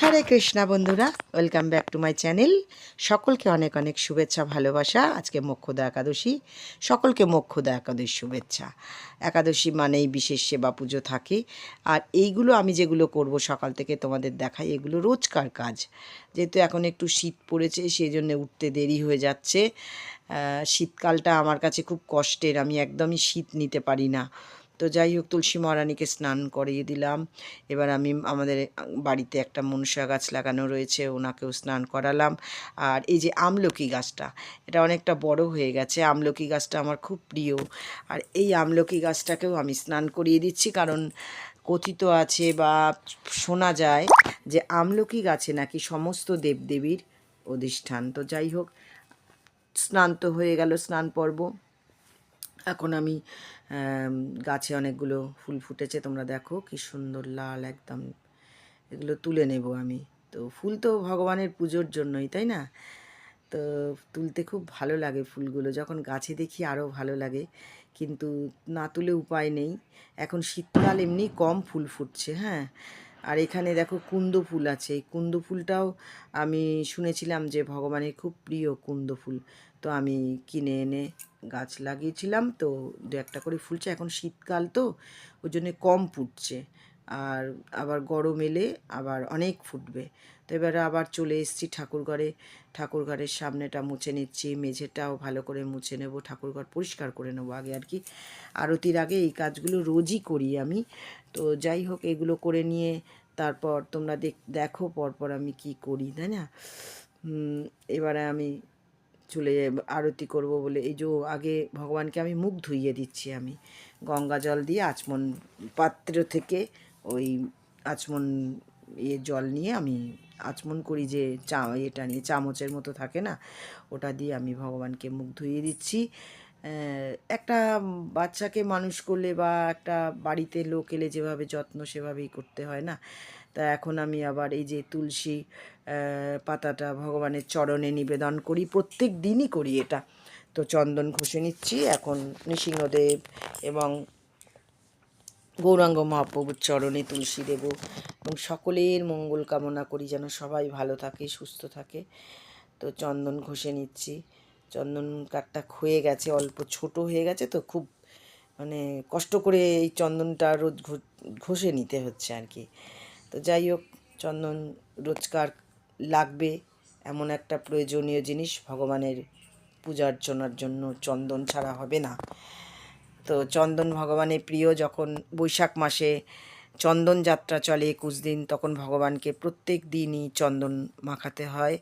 হরে কৃষ্ণা বন্ধুরা, welcome back to my channel. সকলকে অনেক অনেক শুভেচ্ছা ভালোবাসা। আজকে মোক্ষদা একাদশী, সকলকে মোক্ষদা একাদশী শুভেচ্ছা। একাদশী মানেই বিশেষ সেবা পুজো থাকে। আর এইগুলো আমি যেগুলো করব সকাল থেকে তোমাদের দেখাই, এগুলো রোজকার কাজ। যেহেতু এখন একটু শীত পড়েছে, সেই জন্য উঠতে দেরি হয়ে যাচ্ছে। শীতকালটা আমার কাছে খুব কষ্টের, আমি একদমই শীত নিতে পারি না। তো যাই হোক, তুলসী মহারানীকে স্নান করিয়ে দিলাম। এবার আমি আমাদের বাড়িতে একটা মনসা গাছ লাগানো রয়েছে, ওনাকেও স্নান করালাম। আর এই যে আমলকি গাছটা, এটা অনেকটা বড় হয়ে গেছে। আমলকি গাছটা আমার খুব প্রিয়। আর এই আমলকি গাছটাকেও আমি স্নান করিয়ে দিচ্ছি, কারণ কথিত আছে বা শোনা যায় যে আমলকি গাছে নাকি সমস্ত দেবদেবীর অধিষ্ঠান। তো যাই হোক, স্নান তো হয়ে গেল, স্নান পর্ব। এখন আমি গাছে অনেকগুলো ফুল ফুটেছে, তোমরা দেখো কি সুন্দর লাল একদম। এগুলো তুলে নেব আমি। তো ফুল তো ভগবানের পুজোর জন্যই, তাই না? তো তুলতে খুব ভালো লাগে ফুলগুলো, যখন গাছে দেখি আরও ভালো লাগে, কিন্তু না তুলে উপায় নেই। এখন শীতকাল, এমনি কম ফুল ফুটছে। হ্যাঁ, আর এখানে দেখো কুন্দ ফুল আছে। এই কুন্দ ফুলটাও আমি শুনেছিলাম যে ভগবানের খুব প্রিয় কুন্দ ফুল। তো আমি কিনে এনে গাছ লাগিয়েছিলাম, তো দু একটা করে ফুলছে। এখন শীতকাল তো, ওই জন্যে কম ফুটছে। আর আবার গরম এলে আবার অনেক ফুটবে। তো এবারে আবার চলে এসেছি ঠাকুরঘরে। ঠাকুরঘরের সামনেটা মুছে নিচ্ছি, মেঝেটাও ভালো করে মুছে নেব, ঠাকুরঘর পরিষ্কার করে নেবো আগে আর কি। আরতির আগে এই কাজগুলো রোজই করি আমি। তো যাই হোক, এগুলো করে নিয়ে তারপর তোমরা দেখো পরপর আমি কি করি, তাই না? এবারে আমি চলে আরতি করব বলে এই যে আগে ভগবানকে আমি মুখ ধুইয়ে দিচ্ছি। আমি গঙ্গা জল দিয়ে আচমন পাত্র থেকে ওই আচমন জল নিয়ে আমি আচমন করি, যে এটা নিয়ে চামচের মতো থাকে না, ওটা দিয়ে আমি ভগবানকে মুখ ধুইয়ে দিচ্ছি। একটা বাচ্চাকে মানুষ করলে বা একটা বাড়িতে লোক এলে যেভাবে যত্ন সেভাবেই করতে হয় না? তা এখন আমি আবার এই যে তুলসী পাতাটা ভগবানের চরণে নিবেদন করি, প্রত্যেক দিনই করি এটা। তো চন্দন ঘষে নিচ্ছি এখন নৃসিংহদেব এবং গৌরাঙ্গ মহাপ্রভুর চরণে তুলসী দেব, এবং সকলের মঙ্গল কামনা করি, যেন সবাই ভালো থাকে, সুস্থ থাকে। তো চন্দন ঘষে নিচ্ছি। চন্দন কাঠটা ক্ষয়ে গেছে, অল্প ছোট হয়ে গেছে, তো খুব মানে কষ্ট করে এই চন্দনটা রোজ ঘষে নিতে হচ্ছে আর কি। তো যাই হোক, চন্দন রোজকার লাগবে, এমন একটা প্রয়োজনীয় জিনিস। ভগবানের পূজা অর্চনার জন্য চন্দন ছাড়া হবে না। তো চন্দন ভগবানের প্রিয়। যখন বৈশাখ মাসে চন্দন যাত্রা চলে 21 দিন, তখন ভগবানকে প্রত্যেক দিনই চন্দন মাখাতে হয়।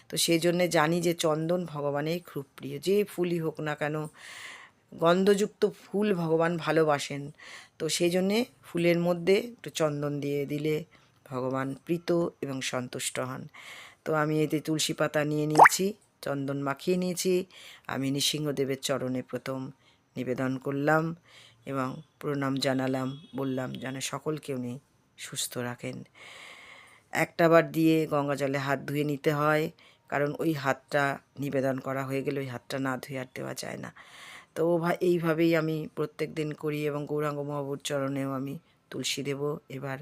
তো সেই জন্যে জানি যে চন্দন ভগবানের খুব প্রিয়। যে ফুলই হোক না কেন, গন্ধযুক্ত ফুল ভগবান ভালোবাসেন। তো সেই জন্যে ফুলের মধ্যে একটু চন্দন দিয়ে দিলে ভগবান প্রীত এবং সন্তুষ্ট হন। তো আমি এতে তুলসী পাতা নিয়ে নিয়েছি, চন্দন মাখিয়ে নিয়েছি। আমি নৃসিংহদেবের চরণে প্রথম নিবেদন করলাম এবং প্রণাম জানালাম, বললাম যেন সকলকে উনি সুস্থ রাখেন। একটাবার দিয়ে গঙ্গা জলে হাত ধুয়ে নিতে হয়, কারণ ওই হাতটা নিবেদন করা হয়ে গেলে ওই হাতটা না ধুয়ে আর দেওয়া যায় না। তো এইভাবেই আমি প্রত্যেক দিন করি, এবং গৌরাঙ্গ মহাপ্রভুর চরণেও আমি তুলসী দেব। এবার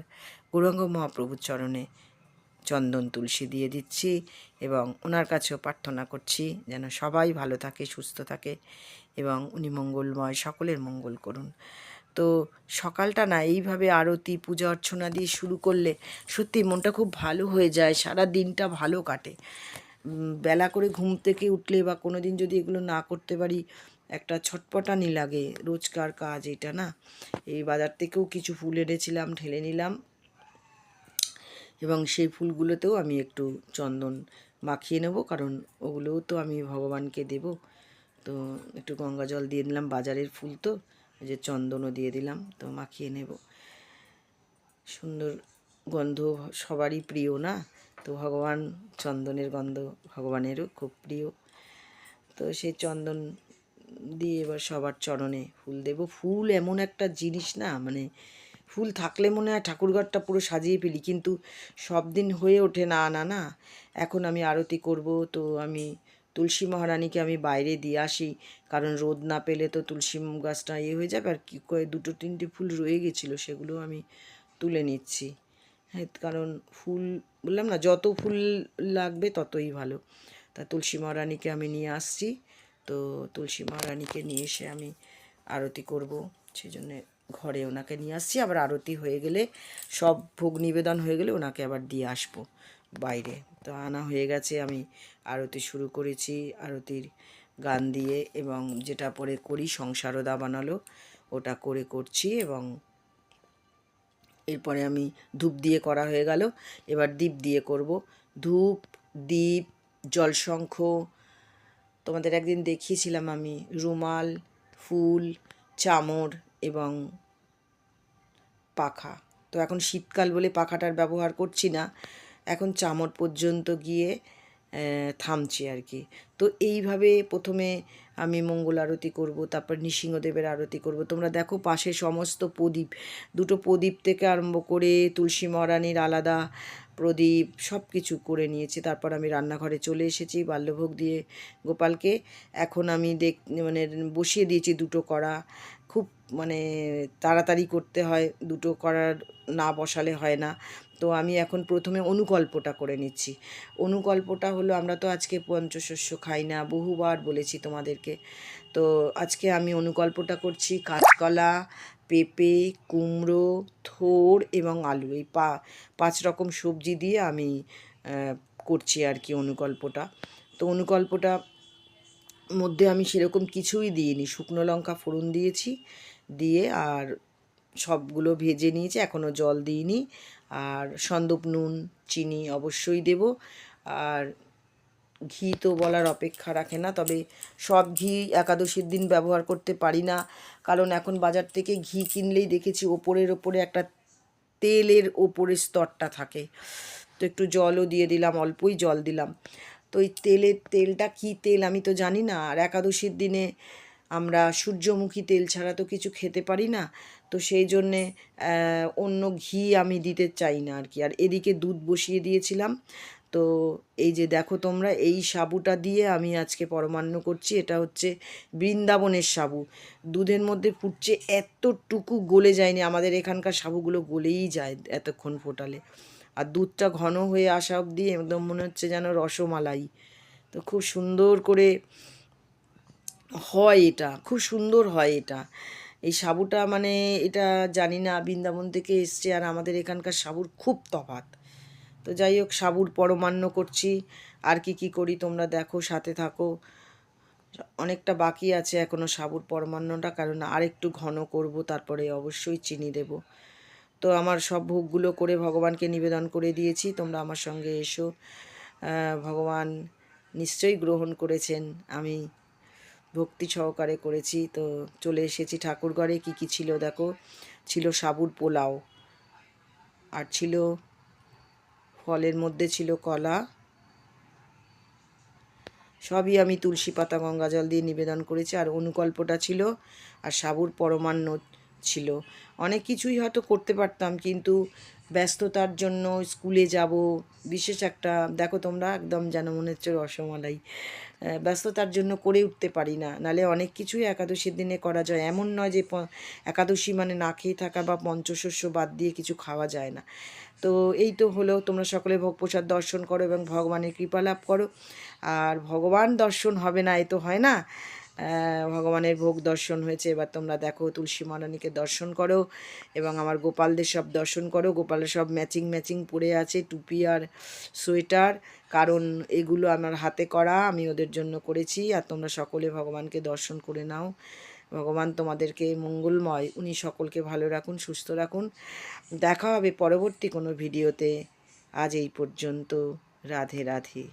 গৌরাঙ্গ মহাপ্রভুর চরণে চন্দন তুলসী দিয়ে দিচ্ছি, এবং ওনার কাছেও প্রার্থনা করছি যেন সবাই ভালো থাকে, সুস্থ থাকে, এবং উনি মঙ্গলময়, সকলের মঙ্গল করুন। তো সকালটা না এইভাবে আরতি পূজা অর্চনা দিয়ে শুরু করলে সত্যি মনটা খুব ভালো হয়ে যায়, সারা দিনটা ভালো কাটে। বেলা করে ঘুম থেকে উঠলে বা কোনো দিন যদি এগুলো না করতে পারি, একটা ছটপটানি লাগে। রোজকার কাজ এটা না। এই বাজার থেকেও কিছু ফুল এনেছিলাম, ঢেলে নিলাম, এবং সেই ফুলগুলোতেও আমি একটু চন্দন মাখিয়ে নেব, কারণ ওগুলোও তো আমি ভগবানকে দেব। তো একটু গঙ্গা জল দিয়ে দিলাম, বাজারের ফুল তো, ওই যে চন্দনও দিয়ে দিলাম, তো মাখিয়ে নেব। সুন্দর গন্ধ সবারই প্রিয় না? তো ভগবান, চন্দনের গন্ধ ভগবানেরও খুব প্রিয়। তো সেই চন্দন দিয়ে এবার সবার চরণে ফুল দেব। ফুল এমন একটা জিনিস না, মানে ফুল থাকলে মনে হয় ঠাকুরঘরটা পুরো সাজিয়ে ফেলি, কিন্তু সব দিন হয়ে ওঠে না আনা না। এখন আমি আরতি করব, তো আমি তুলসী মহারানীকে আমি বাইরে দিয়ে আসি, কারণ রোদ না পেলে তো তুলসী গাছটা হয়ে যাবে। আর কি করে দুটো তিনটে ফুল রয়ে গেছিলো, সেগুলো আমি তুলে নিচ্ছি। হ্যাঁ, কারণ ফুল বললাম না, যত ফুল লাগবে ততই ভালো। তা তুলসী মহারানীকে আমি নিয়ে আসছি। তো তুলসী মহারানীকে নিয়ে এসে আমি আরতি করব, সেই জন্যে ঘরে ওনাকে নিয়ে আসছি। আবার আরতি হয়ে গেলে, সব ভোগ নিবেদন হয়ে গেলে ওনাকে আবার দিয়ে আসবো বাইরে। তো আনা হয়ে গেছে, আমি আরতি শুরু করেছি আরতির গান দিয়ে, এবং যেটা পরে করি সংসারদা বানালো ওটা করছি। এবং এরপরে আমি ধূপ দিয়ে করা হয়ে গেল, এবার দীপ দিয়ে করব। ধূপ, দীপ, জলশঙ্খ, তোমাদের একদিন দেখিয়েছিলাম আমি, রুমাল, ফুল, চামর এবং পাখা। তো এখন শীতকাল বলে পাখাটার ব্যবহার করছি না, এখন চামর পর্যন্ত গিয়ে থামছি আর কি। তো এইভাবে প্রথমে আমি মঙ্গল আরতি করব, তারপর নৃসিংহদেবের আরতি করব। তোমরা দেখো পাশে সমস্ত প্রদীপ, দুটো প্রদীপ থেকে আরম্ভ করে তুলসী মহারানীর আলাদা প্রদীপ সব কিছু করে নিয়েছি। তারপর আমি রান্নাঘরে চলে এসেছি বাল্যভোগ দিয়ে গোপালকে। এখন আমি মানে বসিয়ে দিয়েছি দুটো কড়া। খুব মানে তাড়াতাড়ি করতে হয়, দুটো করার না বসালে হয় না। তো আমি এখন প্রথমে অনুকল্পটা করে নিচ্ছি। অনুকল্পটা হলো, আমরা তো আজকে পঞ্চশস্য খাই না, বহুবার বলেছি তোমাদেরকে। তো আজকে আমি অনুকল্পটা করছি কাঁচকলা, পেঁপে, কুমড়ো, থোড় এবং আলু, এই 5 রকম সবজি দিয়ে আমি করছি আর কি অনুকল্পটা। তো অনুকল্পটা মধ্যে আমি সেরকম কিছুই দিইনি, শুকনো লঙ্কা ফোড়ন দিয়েছি, দিয়ে আর সবগুলো ভেজে নিয়েছি, এখনও জল দিইনি। আর সন্দুপ নুন, চিনি অবশ্যই দেব। আর ঘি তো বলার অপেক্ষা রাখে না, তবে সব ঘি একাদশীর দিন ব্যবহার করতে পারি না, কারণ এখন বাজার থেকে ঘি কিনলেই দেখেছি ওপরে একটা তেলের ওপরের স্তরটা থাকে। তো একটু জলও দিয়ে দিলাম, অল্পই জল দিলাম। তো এই তেলটা কী তেল আমি তো জানি না। আর একাদশীর দিনে আমরা সূর্যমুখী তেল ছাড়া তো কিছু খেতে পারি না, তো সেই জন্যে অন্য ঘি আমি দিতে চাই না আর কি। আর এদিকে দুধ বসিয়ে দিয়েছিলাম। তো এই যে দেখো তোমরা, এই সাবুটা দিয়ে আমি আজকে পরমান্ন করছি। এটা হচ্ছে বৃন্দাবনের সাবু, দুধের মধ্যে ফুটছে, এতটুকু গলে যায়নি। আমাদের এখানকার সাবুগুলো গলেই যায় এতক্ষণ ফোটালে। আর দুধটা ঘন হয়ে আসা অবধি একদম মনে হচ্ছে যেন রসমালাই। তো খুব সুন্দর করে হয়, এটা খুব সুন্দর হয় এটা। এই সাবুটা মানে এটা জানি না বৃন্দাবন থেকে এসছে, আর আমাদের এখানকার সাবুর খুব তফাৎ। তো যাই হোক, সাবুর পরমান্ন করছি। আর কি করি তোমরা দেখো, সাথে থাকো। অনেকটা বাকি আছে এখনও সাবুর পরমান্নটা, কারণ আরেকটু ঘন করব, তারপরে অবশ্যই চিনি দেব। তো আমার সব ভোগগুলো করে ভগবানকে নিবেদন করে দিয়েছি। তোমরা আমার সঙ্গে এসো, ভগবান নিশ্চয়ই গ্রহণ করেছেন। আমি ভক্তি সহকারে করেছি। তো চলে এসেছি ঠাকুরঘরে। কী ছিল দেখো, ছিল সাবুর পোলাও, আর ছিল ফলের মধ্যে ছিল কলা। সবই আমি তুলসী পাতা গঙ্গা জল দিয়ে নিবেদন করেছি। আর অনুকল্পটা ছিল, আর সাবুর পরমান্ন ছিল। অনেক কিছুই হয়তো করতে পারতাম, কিন্তু ব্যস্ততার জন্য, স্কুলে যাব, বিশেষ একটা দেখো তোমরা, একদম যেন মনে হচ্ছে রসমালাই, ব্যস্ততার জন্য করে উঠতে পারি না। নালে অনেক কিছুই একাদশীর দিনে করা যায়, এমন নয় যে একাদশী মানে না খেয়ে থাকা বা পঞ্চশস্য বাদ দিয়ে কিছু খাওয়া যায় না। তো এই তো হলো, তোমরা সকলে ভোগ প্রসাদ দর্শন করো এবং ভগবানের কৃপা লাভ করো। আর ভগবান দর্শন হবে না এ তো হয় না, ভগবানের ভোগ দর্শন হয়েছে। এবার তোমরা দেখো তুলসী মহারানীকে দর্শন করো, এবং আমার গোপালদের সব দর্শন করো। গোপালের সব ম্যাচিং পরে আছে, টুপি আর সোয়েটার, কারণ এগুলো আমার হাতে করা, আমি ওদের জন্য করেছি। আর তোমরা সকলে ভগবানকে দর্শন করে নাও। ভগবান তোমাদেরকে মঙ্গলময়, উনি সকলকে ভালো রাখুন, সুস্থ রাখুন। দেখা হবে পরবর্তী কোনো ভিডিওতে। আজ এই পর্যন্ত। রাধে রাধে।